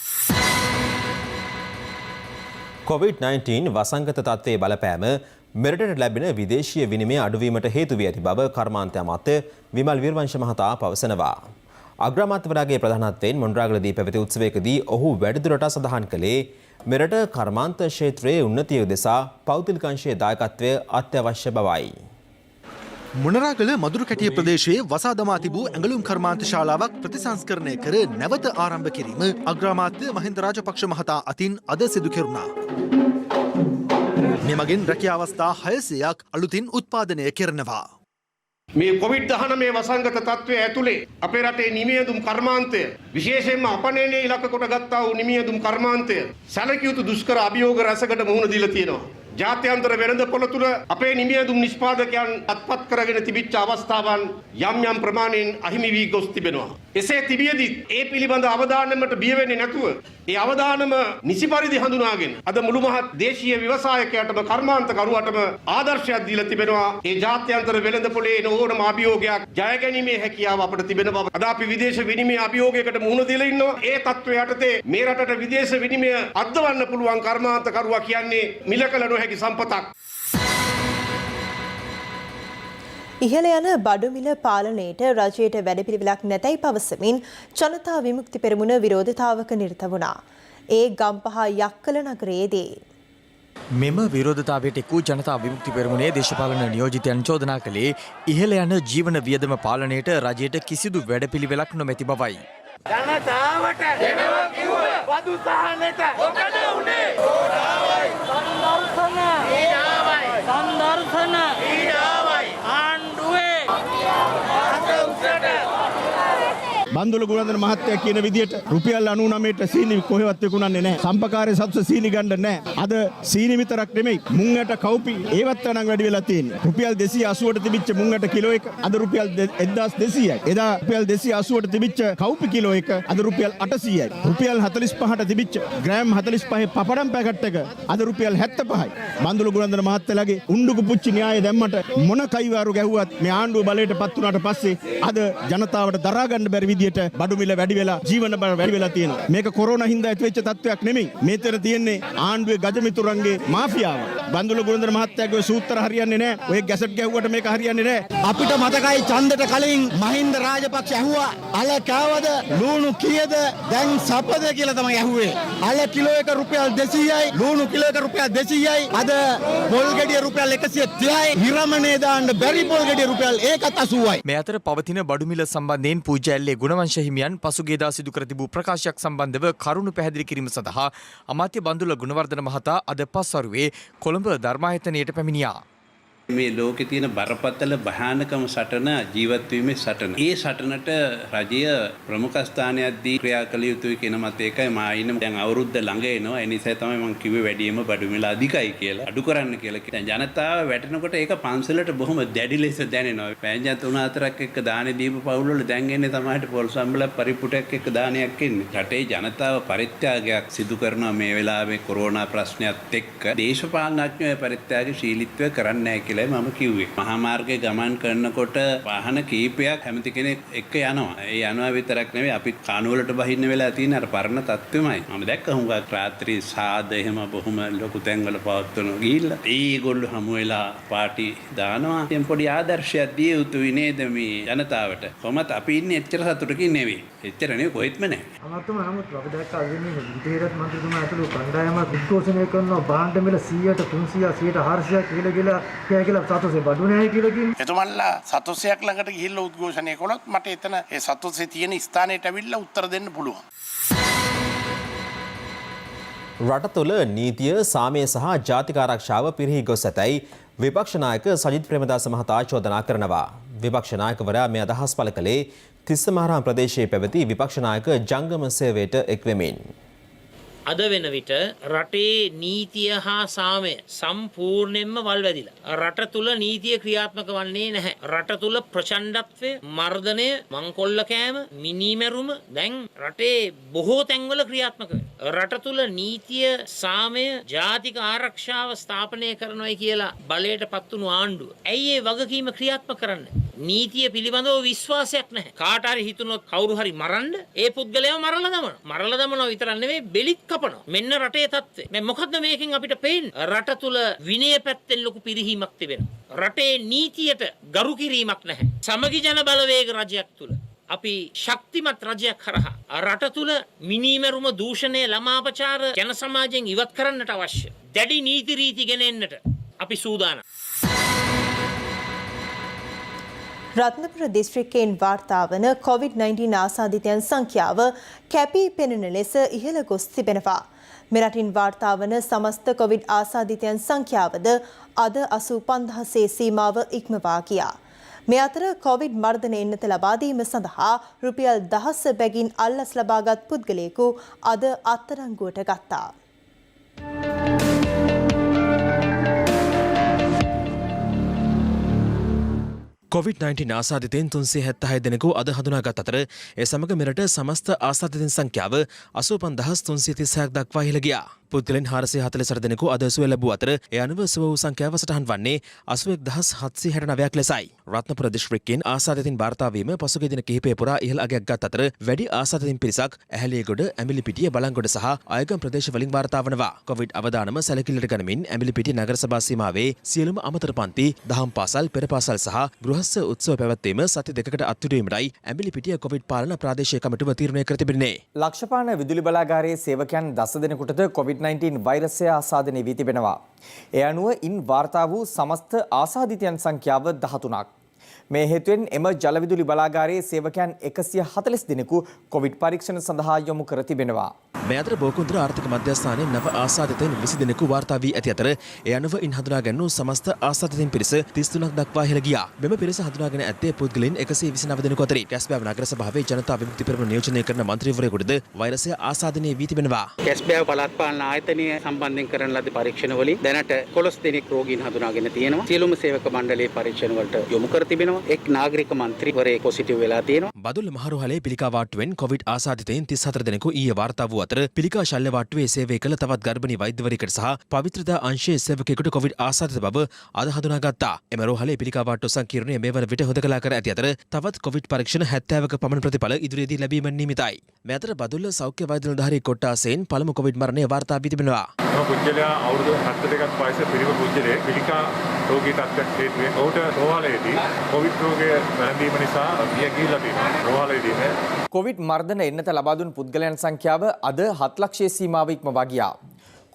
COVID-19 වසංගත තත්ත්වයේ බලපෑම මෙරටට ලැබෙන විදේශීය විනිමය අඩුවීමට හේතු වී ඇති බව කර්මාන්ත අමාත්‍ය විමල් වීරවංශ මහතා පවසනවා. අග්‍රාමාත්‍යවරයාගේ ප්‍රධානත්වයෙන් මොණරාගලදී පැවති උත්සවයකදී ඔහු වැඩිදුරටත් සඳහන් කළේ මෙරට කර්මාන්ත ක්ෂේත්‍රයේ උන්නතිය උදෙසා පෞද්ගලික අංශයේ දායකත්වය අත්‍යවශ්‍ය බවයි. මොණරාගල මදුරු කැටිය ප්‍රදේශයේ වසා දමා තිබූ ඇඟලුම් කර්මාන්ත ශාලාවක් ප්‍රතිසංස්කරණය කර නැවත ආරම්භ කිරීම අග්‍රාමාත්‍ය මහින්ද රාජපක්ෂ මහතා අතින් අද සිදු කෙරුණා. මෙමගින් රැකියා අවස්ථා 600ක් අලුතින් උත්පාදනය කරනවා. මේ COVID-19 වසංගත තත්ත්වය ඇතුලේ අපේ රටේ නිමියදුම් කර්මාන්තය විශේෂයෙන්ම අපනයනයේ ඉලක්ක කොට ගත්තා වූ නිමියදුම් කර්මාන්තය සැලකිය යුතු දුෂ්කර අභියෝග රැසකට මුහුණ දීලා තියෙනවා. ජාත්‍යන්තර වෙළඳපොළ තුල අපේ නිමියදුම් නිෂ්පාදකයන් අත්පත් කරගෙන තිබිච්ච අවස්ථාවන් යම් ප්‍රමාණයෙන් අහිමි වී ගොස් තිබෙනවා. එසේ තිබියදී ඒ පිළිබඳ අවධානමට බිය වෙන්නේ නැතුව ඒ අවධානම නිසි පරිදි හඳුනාගෙන අද මුළු මහත් දේශීය ව්‍යවසායකයටම කර්මාන්තකරුවටම ආදර්ශයක් දීලා තිබෙනවා. ඒ ජාත්‍යන්තර වෙළඳපොළේ එන ඕනම අභියෝගයක් ජය ගැනීමේ හැකියාව අපිට තිබෙන බව. අද අපි විදේශ විනිමය අභියෝගයකට මුහුණ දීලා ඉන්නවා. ඒ තත්ත්වය යටතේ මේ රටට විදේශ විනිමය අද්දවන්න පුළුවන් කර්මාන්තකරුවා කියන්නේ මිලකල නොහැකි සම්පතක්. ඉහළ යන බඩු මිල පාලනයට රජයට වැඩපිළිවෙලක් නැතැයි පවසමින් ජනතා විමුක්ති පෙරමුණ විරෝධතාවක නිරත වුණා. ඒ ගම්පහ යක්කල නගරයේදී. මෙම විරෝධතාවයට එක් වූ ජනතා විමුක්ති පෙරමුණේ දේශපාලන නියෝජිතයන් චෝදනා කළේ ඉහළ යන ජීවන වියදම පාලනයට රජයට කිසිදු වැඩපිළිවෙලක් නොමැති බවයි. ජනතාවට දෙනවා කිව්ව වදු සහනෙට මොකද උනේ? සංදර්ශන ඊඩාවයි ආණ්ඩුවේ බන්දුල ගුණන්දන මහත්තයා කියන විදිහට රුපියල් 99ට සීනි කොහෙවත් විකුණන්නේ නැහැ. සම්පකාරයේ සත්ව සීනි ගන්න නැහැ. අද සීනි විතරක් නෙමෙයි මුංගට කවුපි ඒවත් තරම් වැඩි වෙලා තියෙන්නේ. රුපියල් 280ට තිබිච්ච මුංගට කිලෝ එක අද රුපියල් 1200යි. එදා රුපියල් 280ට තිබිච්ච කවුපි කිලෝ එක අද රුපියල් 800යි. රුපියල් 45ට තිබිච්ච ග්‍රෑම් 45 පපඩම් පැකට් එක අද රුපියල් 75යි. බන්දුල ගුණන්දන මහත්තයාගේ උණ්ඩුකු පුච්චි න්‍යාය දැම්මට මොන කයිවාරු ගැහුවත් මේ ආණ්ඩුව බලයට පත් වුණාට පස්සේ අද ජනතාවට දරා ගන්න බැරි විදියට බඩු මිල වැඩි වෙලා ජීවන බර වැඩි වෙලා තියෙනවා. මේක කොරෝනා හින්දා ඇතිවෙච්ච තත්වයක් නෙමෙයි. මේතර තියෙන්නේ ආණ්ඩුවේ ගජමිතුරන්ගේ මාෆියාව. බන්දුල ගුණන්දන මහත්තයාගේ සූත්‍ර හරියන්නේ නැහැ. ඔය ගැසට් ගැහුවට මේක හරියන්නේ නැහැ. අපිට මතකයි ඡන්දෙට කලින් මහින්ද රාජපක්ෂ ඇහුවා අල කෑවද ලුණු කීයද දැන් සපද කියලා තමයි ඇහුවේ. අල කිලෝ එක රුපියල් 200යි ලුණු කිලෝ එක රුපියල් 200යි අද පොල් ගෙඩිය රුපියල් 130යි හිරමනේ දාන්න බැරි පොල් ගෙඩිය රුපියල් 180යි. මේ අතර පවතින බඩු මිල සම්බන්ධයෙන් පූජ්‍ය ඇල්ලේ ගුණවංශ හිමියන් පසුගියදා සිදු කර තිබූ ප්‍රකාශයක් සම්බන්ධව කරුණු පැහැදිලි කිරීම සඳහා අමාත්‍ය බන්දුල ගුණවර්ධන මහතා අද පස්වරුවේ කොළඹ ධර්මායතනයට පැමිණියා. මේ ලෝකේ තියෙන බරපතල භයානකම සටන ජීවත්වීමේ සටන. ඒ සටනට රජය ප්‍රමුඛ ස්ථානයක් දී ක්‍රියා කළ යුතුයි කියන මත ඒකයි මා ඉන්න දැන් අවුරුද්ද ළඟ එනවා. ඒ නිසා තමයි මම කිව්වේ වැඩිම බඩු මිල අධිකයි කියලා. අඩු කරන්න කියලා. දැන් ජනතාව වැටෙනකොට ඒක පන්සලට බොහොම දැඩි ලෙස දැනෙනවා. පෑන්ජන් 3-4ක් එක්ක දානේ දීප පවුල් වල දැන් එන්නේ තමයි පොල් සම්බල පරිප්පුටයක් එක්ක දානයක් එන්නේ. රටේ ජනතාව පරිත්‍යාගයක් සිදු කරනවා මේ වෙලාවේ කොරෝනා ප්‍රශ්නයත් එක්ක. දේශපාලනඥයෝ පරිත්‍යාගශීලීත්වය කරන්නේ නැහැ. මම කිව්වේ මහා මාර්ගයේ ගමන් කරනකොට වාහන කීපයක් හැමති කෙනෙක් එක්ක යනවා. ඒ යනවා විතරක් නෙවෙයි අපි කාණු වලට බහින්න වෙලා තියෙන අර පරණ තත්ත්වෙමයි. මම දැක්ක හුඟක් රාත්‍රී සාද එහෙම බොහොම ලොකු තැන්වල පවත්වනවා ගිහිල්ලා. ඒගොල්ලෝ හමු වෙලා පාටි දානවා. දැන් පොඩි ආදර්ශයක් දිය යුතුයි නේද මේ ජනතාවට. කොහොමත් අපි ඉන්නේ එච්චර සතුටකින් නෙවෙයි. එච්චර නෙවෙයි කොහෙත්ම නැහැ. අමාත්‍යතුමා නමුත් අපි දැක්ක අදින්නේ විදේරත් මන්ත්‍රීතුමා ඇතුළු කණ්ඩායමක් උද්ඝෝෂණය කරනවා භාණ්ඩ මිල 100ට 300 400 කියලා සතුසේ බඩු නැහැ කියලා කියන්නේ. එතුමන්ලා සතුසයක් ළඟට ගිහිල්ලා උද්ඝෝෂණය කළොත් මට එතන ඒ සතුසේ තියෙන ස්ථානයට ඇවිල්ලා උත්තර දෙන්න පුළුවන්. රට තුළ නීතිය සාමය සහ ජාතික ආරක්ෂාව පිරිහි ගොස් ඇතැයි විපක්ෂ නායක සජිත් ප්‍රේමදාස මහතා චෝදනා කරනවා. විපක්ෂ නායකවරයා මේ අදහස් පළ කළේ තිස්සමහරම් ප්‍රදේශයේ පැවති විපක්ෂ නායක ජංගම සේවයට එක්වෙමින්. අද වෙන විට රටේ නීතිය හා සාමය සම්පූර්ණයෙන්ම වල්වැදිලා. රට තුල නීතිය ක්‍රියාත්මක වන්නේ නැහැ. රට තුල ප්‍රචණ්ඩත්වය, මර්ධනය, මංකොල්ල කෑම, මිනීමැරුම දැන් රටේ බොහෝ තැන්වල ක්‍රියාත්මක වෙනවා. රට තුල නීතිය, සාමය, ජාතික ආරක්ෂාව ස්ථාපනය කරනවායි කියලා බලයට පත්වුණු ආණ්ඩුව. ඇයි ඒ වගකීම ක්‍රියාත්මක කරන්නේ? නීතිය පිළිබඳව විශ්වාසයක් නැහැ. කාට හරි හිතුනොත් කවුරු හරි මරන්න ඒ පුද්ගලයාව මරලා දමනවා. මරලා දමනවා විතරක් නෙවෙයි බෙලිත් කපනවා. මෙන්න රටේ තත්ත්වය. දැන් මොකද්ද මේකෙන් අපිට පේන්නේ? රට තුල විනය පැත්තෙන් ලොකු පිරිහීමක් තිබෙනවා. රටේ නීතියට ගරු කිරීමක් නැහැ. සමගි ජන බලවේග රජයක් තුල අපි ශක්තිමත් රජයක් කරහා රට තුල මිනීමැරුම දූෂණය ළමාපචාර ජන සමාජයෙන් ඉවත් කරන්නට අවශ්‍ය දැඩි නීති රීති ගෙන එන්නට අපි සූදානම්. රත්නපුර දිස්ත්‍රික්කයෙන් වාර්තා වන COVID-19 ආසාදිතයන් සංඛ්‍යාව කැපී පෙනෙන ලෙස ඉහළ ගොස් තිබෙනවා. මෙරටින් වාර්තා වන සමස්ත COVID ආසාදිතයන් සංඛ්‍යාවද අද 85000 සීමාව ඉක්මවා ගියා. මේ අතර COVID මර්ධන එන්නත ලබා දීම සඳහා රුපියල් 10 බැගින් අල්ලස් ලබාගත් පුද්ගලයෙකු අද අත්අඩංගුවට ගත්තා. COVID-19 ආසාදිතයින් 376 දෙනෙකු අද හඳුනාගත් අතර ඒ සමග මෙරට සමස්ත ආසාදිතයින් සංඛ්‍යාව 85330ක් දක්වා ඉහළ ගියා. පුද්ගලයන් 448 දෙනෙකු අද සුව ලැබූ අතර ඒ අනුව සුව වූ සංඛ්‍යාව සටහන් වන්නේ 81769ක් ලෙසයි. රත්නපුර දිස්ත්‍රික්කයෙන් ආසාදිතින් වාර්තා වීම පසුගිය දින කිහිපය පුරා ඉහළ අගයක් ගත් අතර වැඩි ආසාදිතින් පිරිසක් ඇහැලියගොඩ, ඇඹිලිපිටිය, බලංගොඩ සහ අයගම් ප්‍රදේශ වලින් වාර්තා වනවා. කොවිඩ් අවදානම සැලකිල්ලට ගනිමින් ඇඹිලිපිටිය නගර සභා සීමාවේ සියලුම අමතර පන්ති, දහම් පාසල්, පෙර පාසල් සහ ගෘහස්ස උත්සව පැවැත්වීම සති දෙකකට අත්විඳීමටයි ඇඹිලිපිටිය කොවිඩ් පාලන ප්‍රාදේශීය කමිටුව තීරණය කර තිබෙන්නේ. ලක්ෂපාන විදුලි බලාගාරයේ සේවකයන් 10 දෙනෙකුටද COVID-19 වෛරසය ආසාදනය වී තිබෙනවා. ඒ අනුව ඉන් වාර්තා වූ සමස්ත ආසාදිතයන් සංඛ්‍යාව 13ක්. මේ හේතුවෙන් එම ජලවිදුලි බලාගාරයේ සේවකයන් 140 දෙනෙකු කොවිඩ් පරීක්ෂණ සඳහා යොමු කර තිබෙනවා. මේ අතර බෝකුන්ද්‍ර ආර්ථික මධ්‍යස්ථානයේ නව ආසාදිතයින් 20 දෙනෙකු වාර්තා වී ඇති අතර ඒ අනුව ඉන් හඳුනා ගැන්වූ සමස්ත ආසාදිතයින් පිරිස 33ක් දක්වා ඉහළ ගියා. මෙම පිරිස හඳුනාගෙන ඇත්තේ පුද්ගලයන් 129 දෙනෙකු අතරින්. කැස්බෑව නගර සභාවේ ජනතා විමුක්ති පෙරමුණ නියෝජනය කරන මන්ත්‍රීවරයෙකුටද වෛරසය ආසාදනය වී තිබෙනවා. කැස්බෑව පළාත් පාලන ආයතනය සම්බන්ධයෙන් කරන ලද පරීක්ෂණ වලින් දැනට 11 දෙනෙක් රෝගීන් හඳුනාගෙන තියෙනවා. සියලුම සේවක මණ්ඩලයේ පරීක්ෂණ වලට යොමු කර තිබෙනවා. එක් නාගරික මන්ත්‍රීවරයෙක් පොසිටිව් වෙලා තියෙනවා. බදුල්ල මහරුහලේ පිළිකා වාට්ටුවෙන් කොවිඩ් ආසාදිතයින් 34 දෙනෙකු ඊයේ වාර්තා වූ අතර පිළිකා ශල්‍ය වාට්ටුවේ සේවය කළ තවත් ගර්භණී වෛද්‍යවරියකට සහ පවිත්‍රතා අංශයේ සේවකයෙකුට කොවිඩ් ආසාදිත බව අද හඳුනාගත්තා. එම රෝහලේ පිළිකා වාට්ටුව සංකීර්ණය මේ වන විට හොදකලා කර ඇති අතර තවත් කොවිඩ් පරීක්ෂණ 70ක පමණ ප්‍රතිඵල ඉදිරියේදී ලැබීම නියමිතයි. මේ අතර බදුල්ල සෞඛ්‍ය වෛද්‍ය නිලධාරී කොට්ටාසෙන් පළමු කොවිඩ් මරණය වාර්තා වී තිබෙනවා. පුද්ගලයා අවුරුදු 72ක් වයසේ පිරිමි පුද්ගලයෙක් පිළිකා රෝගී තත්ත්වයක් හේතුවෙන් ඔහුට රෝහලේදී කොවිඩ් රෝගය වැළඳීම නිසා මිය ගිහිල්ලා තියෙනවා. රෝහලේදී නේ කොවිඩ් මර්ධන එන්නත ලබා දුන් පුද්ගලයන් සංඛ්‍යාව අද 7 ලක්ෂයේ සීමාව ඉක්මවා ගියා.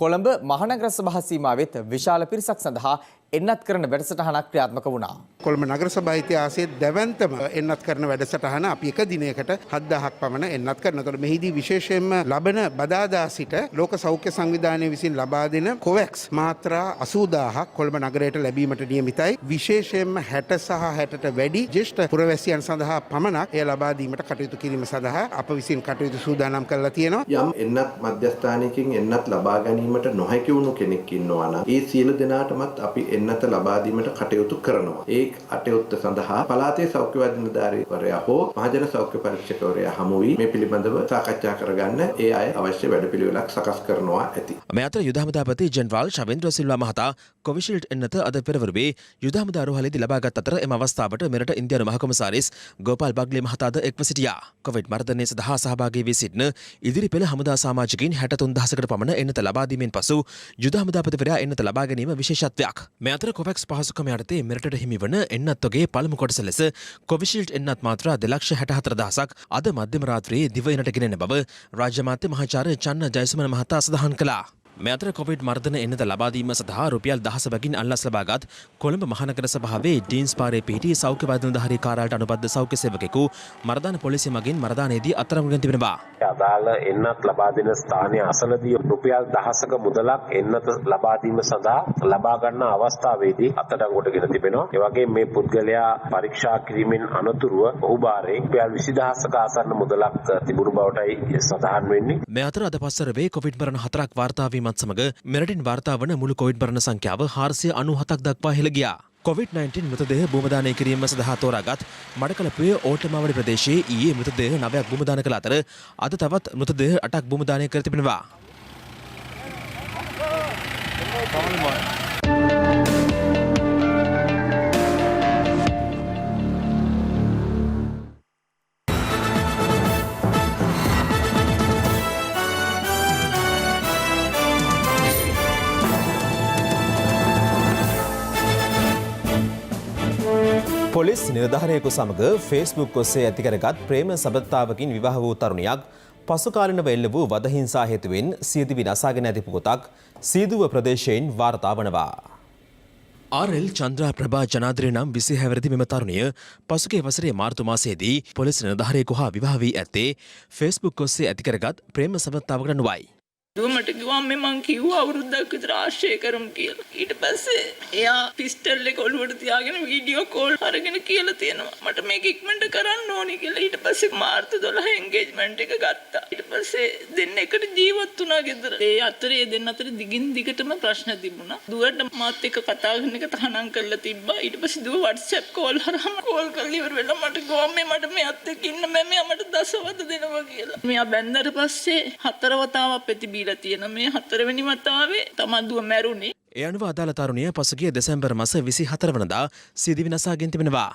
කොළඹ මහනගර සභා සීමාවෙත් විශාල පිරිසක් සඳහා එන්නත් කරන වැඩසටහනක් ක්‍රියාත්මක වුණා. කොළඹ නගර සභා ඉතිහාසයේ දැවැන්තම එන්නත් කරන වැඩසටහන අපි එක දිනයකට 7000ක් පමණ එන්නත් කරනකොට මෙහිදී විශේෂයෙන්ම ලබන බදාදා සිට ලෝක සෞඛ්‍ය සංවිධානය විසින් ලබා දෙන කොවැක්ස් මාත්‍රා 80000ක් කොළඹ නගරයට ලැබීමට නියමිතයි. විශේෂයෙන්ම 60 සහ 60ට වැඩි ජ්‍යෙෂ්ඨ පුරවැසියන් සඳහා පමණක් එය ලබා දීමට කටයුතු කිරීම සඳහා අප විසින් කටයුතු සූදානම් කරලා තියෙනවා. යම් එන්නත් මධ්‍යස්ථානයකින් එන්නත් ලබා ගැනීමට නොහැකි වුණු කෙනෙක් ඉන්නවා නම් ඒ සියලු දෙනාටමත් අපි එන්නත ලබා දීමට කටයුතු කරනවා. ඒ කටයුත්ත සඳහා පළාතේ සෞඛ්‍ය වෛද්‍ය නිලධාරීවරයා හෝ මහජන සෞඛ්‍ය පරීක්ෂකවරයා හමු වී මේ පිළිබඳව සාකච්ඡා කරගන්න ඒ අය අවශ්‍ය වැඩපිළිවෙලක් සකස් කරනවා ඇති. මේ අතර යුද හමුදාපති ජෙනරාල් ශවෙන්ද්‍ර සිල්වා මහතා කොවිෂීල්ඩ් එන්නත අද පෙරවරුවේ යුද හමුදා රෝහලේදී ලබාගත් අතර එම අවස්ථාවට මෙරට ඉන්දියානු මහ කොමසාරිස් ගෝපාල් බග්ලේ මහතාද එක්ව සිටියා. කොවිඩ් මර්ධනය සඳහා සහභාගී වී සිටින ඉදිරි පෙළ හමුදා සමාජිකයින් 63000කට පමණ එන්නත ලබා දීමෙන් පසු යුද හමුදාපතිවරයා එන්නත ලබා ගැනීම විශේෂත්වයක්. මේ අතර කොවැක්ස් පහසුකම යටතේ මෙරටට හිමිවන එන්නත්වගේ පළමු කොටස ලෙස කොවිෂීල්ඩ් එන්නත් මාත්‍රා 2,64,000ක් අද මධ්‍යම රාත්‍රියේ දිවයිනට ගෙනෙන බව රාජ්‍ය මාත්‍ය මහාචාර්ය චන්න ජයසුමන මහතා සඳහන් කළා. මේ අතර කොවිඩ් මර්ධන එන්නත ලබා දීම සඳහා රුපියල් 10 බැගින් අල්ලස් ලබාගත් කොළඹ මහනගර සභාවේ ඩීන්ස් පාරේ පිහිටි සෞඛ්‍ය වෛද්‍ය නිලධාරී කාර්යාලයට අනුබද්ධ සෞඛ්‍ය සේවකයෙකු මරදාන පොලිසිය මගින් මරදානයේදී අත්අඩංගුවෙන් තිබෙනවා. අදාළ එන්නත් ලබා දෙන ස්ථානයේ අසලදී රුපියල් 10ක මුදලක් එන්නත ලබා දීම සඳහා ලබා ගන්න අවස්ථාවේදී අත්අඩංගුවට ගෙන තිබෙනවා. ඒ වගේම මේ පුද්ගලයා පරීක්ෂා කිරීමෙන් අනතුරුව ඔහු බාරේ රුපියල් 20000ක ආසන්න මුදලක් තිබුණු බවටයි සඳහන් වෙන්නේ. මේ අතර අද පස්වරවේ කොවිඩ් මරණ 4ක් වාර්තා වීමත් සමග මෙරටින් වාර්තා වන මුළු කොවිඩ් මරණ සංඛ්‍යාව 497ක් දක්වා ඉහළ ගියා. COVID-19 මෘතදේහ භූමදානය කිරීම සඳහා තෝරාගත් මඩකලපුවේ ඕටමාවඩි ප්‍රදේශයේ ඊයේ මෘතදේහ 9ක් භූමදාන කළ අතර අද තවත් මෘතදේහ 8ක් භූමදානය කර තිබෙනවා. පොලිස් නිලධාරියෙකු සමග ෆේස්බුක් ඔස්සේ ඇතිකරගත් ප්‍රේම සබඳතාවකින් විවාහ වූ තරුණියක් පසුකාලීනව එල්ල වූ වදහිංසා හේතුවෙන් සියදිවි නසාගෙන ඇති පුවතක් සීදුව ප්‍රදේශයෙන් වාර්තා වනවා. ආර්.එල්. චන්ද්‍රා ප්‍රභා ජනාද්‍රේ නම් 26 හැවිරිදි මෙම තරුණිය පසුගිය වසරේ මාර්තු මාසයේදී පොලිස් නිලධාරියෙකු හා විවාහ වී ඇත්තේ ෆේස්බුක් ඔස්සේ ඇතිකරගත් ප්‍රේම සබඳතාවකට අනුවයි. මට කිව්වා මේ මං කිව්වා අවුරුද්දක් විතර ආශ්‍රය කරමු කියලා. ඊට පස්සේ එයා පිස්ටල් එක ඔළුවට තියාගෙන වීඩියෝ කෝල් අරගෙන කියලා තියෙනවා. මට මේක ඉක්මනට කරන්න ඕනි කියලා. ඊට පස්සේ මාර්තු 12 එන්ගේජ්මන්ට් එක ගත්තා. ඊට පස්සේ දෙන්න එකට ජීවත් වුණා ගෙදර. ඒ අතරේ දෙන්න අතර දිගින් දිගටම ප්‍රශ්න තිබුණා. දුවට මාත් එක්ක කතා කරන එක තහනම් කරලා තිබ්බා. ඊට පස්සේ දුව WhatsApp කෝල් හරහාම කෝල් කරලා ඉවර වෙලා මට ගියා මට මෙයාත් එක්ක ඉන්න බෑ මෙයා මට දසවද දෙනවා කියලා. මෙයා බැන්දට පස්සේ හතරවතාවක් ප්‍රතිබීලා දීලා තියෙනවා. මේ 4 වෙනි වතාවේ තමයි දුව මැරුණේ. ඒ අනුව අදාළ තරුණිය පසුගිය දෙසැම්බර් මාස 24 වනදා සියදිවි නසාගෙන තිබෙනවා.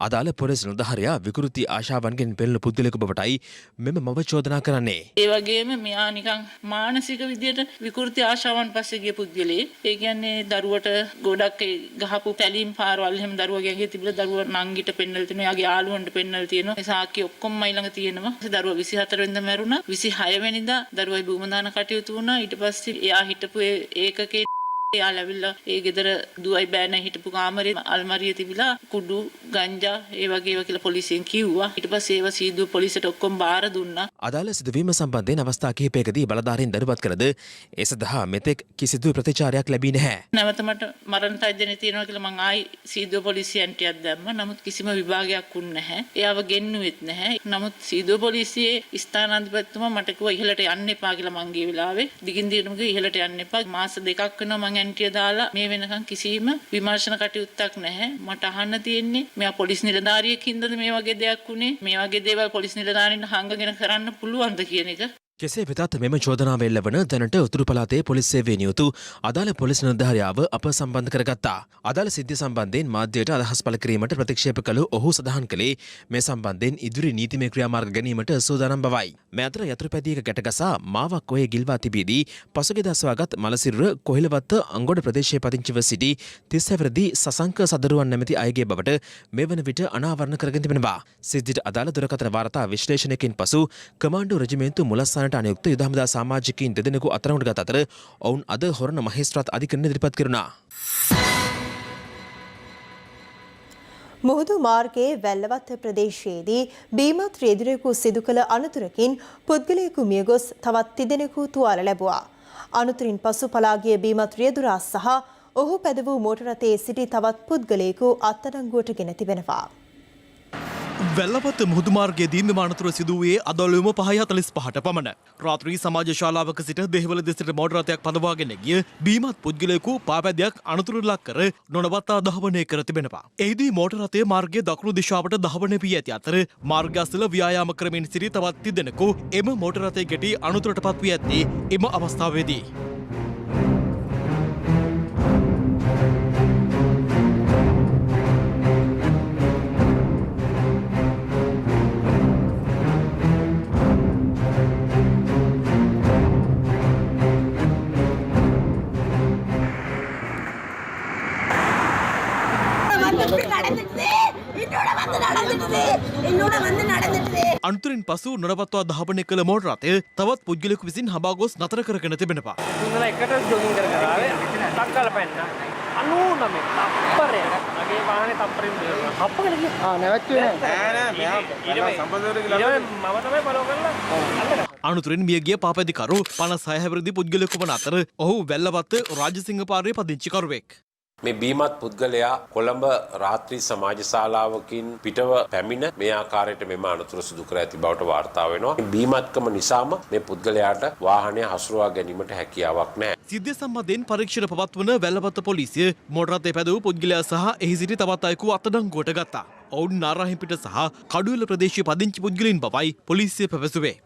අදාළ පොලිස් නිලධාරියා විකෘති ආශාවන්ගෙන් පෙළෙන පුද්ගලයෙකු බවටයි මෙම මව චෝදනා කරන්නේ. ඒ වගේම මෙයා නිකන් මානසික විදියට විකෘති ආශාවන් පස්සේ ගිය පුද්ගලයෙක්. ඒ කියන්නේ දරුවට ගොඩක් ගහපු පැලීම් පාරවල් එහෙම දරුවගේ ඇඟේ තිබිලා දරුවා නංගිට පෙන්නලා තිනවා. එයාගේ යාළුවන්ට පෙන්නලා තියෙනවා. ඒ සාක්කි ඔක්කොම ළඟ තියෙනවා. දරුවා 24 වෙනිදා මැරුණා. 26 වෙනිදා දරුවයි බූම දාන කටයුතු වුණා. ඊට පස්සේ එයා හිටපු ඒකකේ එයා ලැබිලා ඒ ගෙදර දුවයි බෑන හිටපු කාමරේ අල්මාරියේ තිබිලා කුඩු ගංජා ඒ වගේ ඒවා කියලා පොලිසියෙන් කිව්වා. ඊට පස්සේ ඒවා සීදුව පොලිසියට ඔක්කොම බාර දුන්නා. අදාළ සිදුවීම සම්බන්ධයෙන් අවස්ථා කිහිපයකදී බලධාරීන් දැනුවත් කළද ඒ සඳහා මෙතෙක් කිසිදු ප්‍රතිචාරයක් ලැබී නැහැ. නැවත මට මරණ තර්ජනය තියෙනවා කියලා මං ආයි සීදුව පොලිසියන්ටයක් දැම්මා. නමුත් කිසිම විභාගයක් වුණ නැහැ. එයාව ගෙන්නුවෙත් නැහැ. නමුත් සීදුව පොලිසියේ ස්ථානාධිපතිතුමා මට කිව්වා ඉහළට යන්න එපා කියලා මං ගිය වෙලාවේ. දිගින් දිගටම ඉහළට යන්න එපා. මාස 2ක් වෙනවා මං ඇන්ටිය දාලා මේ වෙනකන් කිසිම විමර්ශන කටයුත්තක් නැහැ. මට අහන්න තියෙන්නේ මෙයා පොලිස් නිලධාරියෙක්ින්ද මේ වගේ දෙයක් උනේ? මේ වගේ දේවල් පොලිස් නිලධාරීන් හංගගෙන කරන්න පුළුවන්ද කියන එක. කෙසේ වෙතත් මෙම චෝදනාව එල්ලවන දැනට උතුරු පළාතේ පොලිස් සේවයේ නියුතු අදාළ පොලිස් නිලධාරියාව අප සම්බන්ධ කරගත්තා. අදාළ සිද්ධිය සම්බන්ධයෙන් මාධ්‍යයට අදහස් පළ කිරීමට ප්‍රතික්ෂේප කළ ඔහු සඳහන් කළේ මේ සම්බන්ධයෙන් ඉදිරි නීතිමය ක්‍රියාමාර්ග ගැනීමට සූදානම් බවයි. මේ අතර යතුරුපැදියක ගැටගසා මාවක් ඔහේ ගිල්වා තිබීදී පසුගියදා සොයාගත් මලසිරුර කොහිලවත්ත අංගොඩ ප්‍රදේශයේ පදිංචිව සිටි 30 හැවිරිදි සසංක සදරුවන් නැමැති අයගේ බවට මේ වන විට අනාවරණ කරගෙන තිබෙනවා. සිද්ධියට අදාළ දුරකථන වාර්තා විශ්ලේෂණයකින් පසු කමාන්ඩෝ රෙජිමේන්තු මුලස්ථානට අනුයුක්ත යුද හමුදා සමාජිකයින් දෙදෙනෙකු අත්අඩංගුවට ගත අතර ඔවුන් අද හොරණ මහේස්ත්‍රාත් අධිකරණයට ඉදිරිපත් කෙරුණා. මුහුදු මාර්ගයේ වැල්ලවත්ත ප්‍රදේශයේදී බීමත් රියදුරෙකු සිදු කළ අනතුරකින් පුද්ගලයෙකු මියගොස් තවත් තිදෙනෙකු තුවාල ලැබුවා. අනතුරින් පසු පලා ගිය බීමත් රියදුරා සහ ඔහු පැද වූ මෝටර රථයේ සිටි තවත් පුද්ගලයෙකු අත්අඩංගුවට ගෙන තිබෙනවා. වැල්ලවත්ත මුහුදු මාර්ගයේදී මෙම අනතුර සිදු වූයේ අදවලුවම 5:45ට පමණ. රාත්‍රී සමාජ ශාලාවක සිට දෙහිවල දෙසට මෝටර රථයක් පදවාගෙන ගිය බීමත් පුද්ගලයෙකු පාපැදයක් අනතුරට ලක් කර නොනවත්තා දහවනය කර තිබෙනවා. එහිදී මෝටර රථය මාර්ගයේ දකුණු දිශාවට දහවනය වී ඇති අතර මාර්ගය අසල ව්‍යායාම කරමින් සිටි තවත් තිදෙනෙකු එම මෝටර රථය ගැටි අනතුරට පත් වී ඇත්තේ එම අවස්ථාවේදී. අනතුරින් පසු නොනවත්වා දහවනය කළ මෝටර රථය තවත් පුද්ගලයෙකු විසින් හඹා ගොස් නතර කරගෙන තිබෙනවා. තුන්දෙනා එකට ජොගින් කර කර ආවේ ටක්කල පැන්න 99 තප්පරය මගේ වාහනේ තප්පරින් හප්පගෙන ගියා. නැවැත්තුවේ නෑ මෙයා සම්බන්ධවට ගිහලා මම තමයි ෆලෝ කරලා අනතුරින් මියගිය පාපැදිකරු 56 හැවිරිදි පුද්ගලයෙකු වන අතර ඔහු වැල්ලවත්ත රාජසිංහ පාරේ පදිංචිකරුවෙක්. මේ බීමත් පුද්ගලයා කොළඹ රාත්‍රී සමාජ ශාලාවකින් පිටව පැමිණ මේ ආකාරයට මෙම අනතුර සිදු කර ඇති බවට වාර්තා වෙනවා. මේ බීමත්කම නිසාම මේ පුද්ගලයාට වාහනය හසුරුවා ගැනීමට හැකියාවක් නැහැ. සිද්ධිය සම්බන්ධයෙන් පරීක්ෂණ පවත්වන වැල්ලවත්ත පොලිසිය මෝටර රථය පැදවූ පුද්ගලයා සහ එහි සිටි තවත් අයෙකු අත්අඩංගුවට ගත්තා. ඔවුන් නාරාහෙම්පිට සහ කඩුවෙල ප්‍රදේශයේ පදිංචි පුද්ගලයින් බවයි පොලිසිය පැවසුවේ.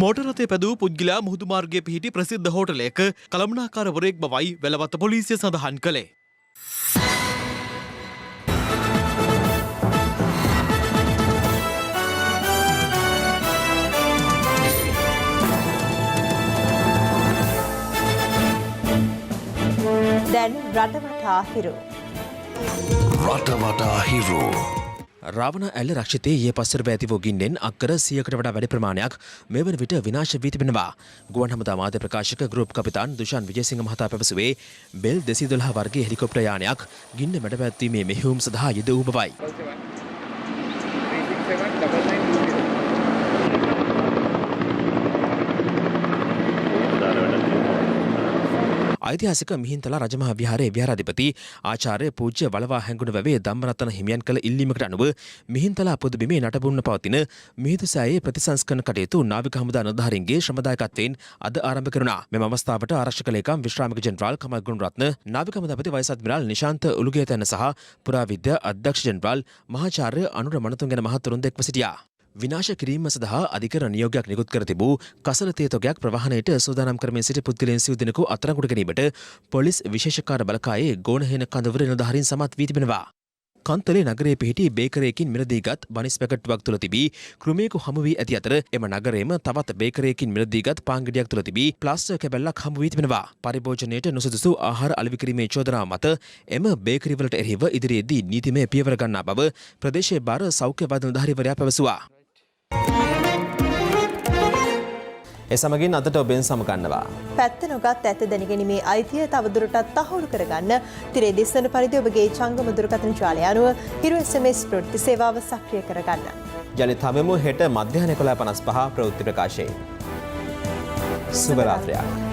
මෝටර රථය පැදවූ පුද්ගලයා මුහුදු මාර්ගයේ පිහිටි ප්‍රසිද්ධ හෝටලයක කළමනාකාරවරයෙක් බවයි වැලවත්ත පොලිසිය සඳහන් කළේ. දැන් රටවටා හිරු. රටවටා හිරු. රාවණ ඇල්ල රක්ෂිතයේ ඊයේ පස්වර ඇති වූ ගින්නෙන් අක්කර 100කට වඩා වැඩි ප්‍රමාණයක් මේ වන විට විනාශ වී තිබෙනවා. ගුවන් හමුදා මාධ්‍ය ප්‍රකාශක ගෲප් කපිතාන් දුෂාන් විජේසිංහ මහතා පැවසුවේ බෙල් 212 වර්ගයේ හෙලිකොප්ටර් යානයක් ගින්න මැඩ පැවැත්වීමේ මෙහෙයුම් සඳහා යෙද වූ බවයි. ඓතිහාසික මිහින්තලා රජමහා විහාරයේ විහාරාධිපති ආචාර්ය පූජ්‍ය වලවා හැඟුණ වැවේ ධම්මරතන හිමියන් කළ ඉල්ලීමකට අනුව මිහින්තලා පොදුබිමේ නටබුන්න පවතින මිහිඳුසෑයේ ප්‍රතිසංස්කරණ කටයුතු නාවික හමුදා නිලධාරීන්ගේ ශ්‍රමදායකත්වයෙන් අද ආරම්භ කෙරුණා. මෙම අවස්ථාවට ආරක්ෂක ලේකම් විශ්‍රාමික ජෙනරාල් කමල් ගුණරත්න, නාවික හමුදාපති වයිස් අද්මිරාල් නිශාන්ත උලුගේතැන්න සහ පුරාවිද්‍යා අධ්‍යක්ෂ ජෙනරාල් මහාචාර්ය අනුර මනතුංගන මහතුරුන් එක්ව සිටියා. විනාශ කිරීම සඳහා අධිකරණ නියෝගයක් නිකුත් කර තිබූ කසල තේතොගයක් ප්‍රවාහනයට සූදානම් කරමින් සිටි පුද්ගලයන් සිව් දෙනෙකු අත්අඩංගුවට ගැනීමට පොලිස් විශේෂකාර බලකායේ ගෝනහේන කඳවුර නිලධාරීන් සමත් වී තිබෙනවා. කන්තලේ නගරයේ පිහිටි බේකරයකින් මිලදීගත් බනිස් පැකට්ටුවක් තුළ තිබී කෘමියෙකු හමු වී ඇති අතර එම නගරයේම තවත් බේකරයකින් මිලදීගත් පාන් ගෙඩියක් තුළ තිබී ප්ලාස්ටර් කැබැල්ලක් හමු වී තිබෙනවා. පරිභෝජනයට නුසුදුසු ආහාර අලෙවි කිරීමේ චෝදනාව මත එම බේකරිවලට එරෙහිව ඉදිරියේදී නීතිමය පියවර ගන්නා බව ප්‍රදේශයේ බාර සෞඛ්‍ය වෛද්‍ය නිලධාරීවරයා පැවසුවා. ඒ සමගින් අදට ඔබෙන් සමගන්නවා. පැත්ත නොගත් ඇත්ත දැනගැනීමේ අයිතිය තවදුරටත් තහවුරු කරගන්න තිරේ දිස්සන පරිදි ඔබගේ චංගම දුරකථන ජාලය අනුව හිරු SMS ප්‍රවෘත්ති සේවාව සක්‍රිය කරගන්න. ජනිත හමුවෙමු හෙට මධ්‍යහන 11:55 ප්‍රවෘත්ති ප්‍රකාශයේ. සුබ රාත්‍රියක්.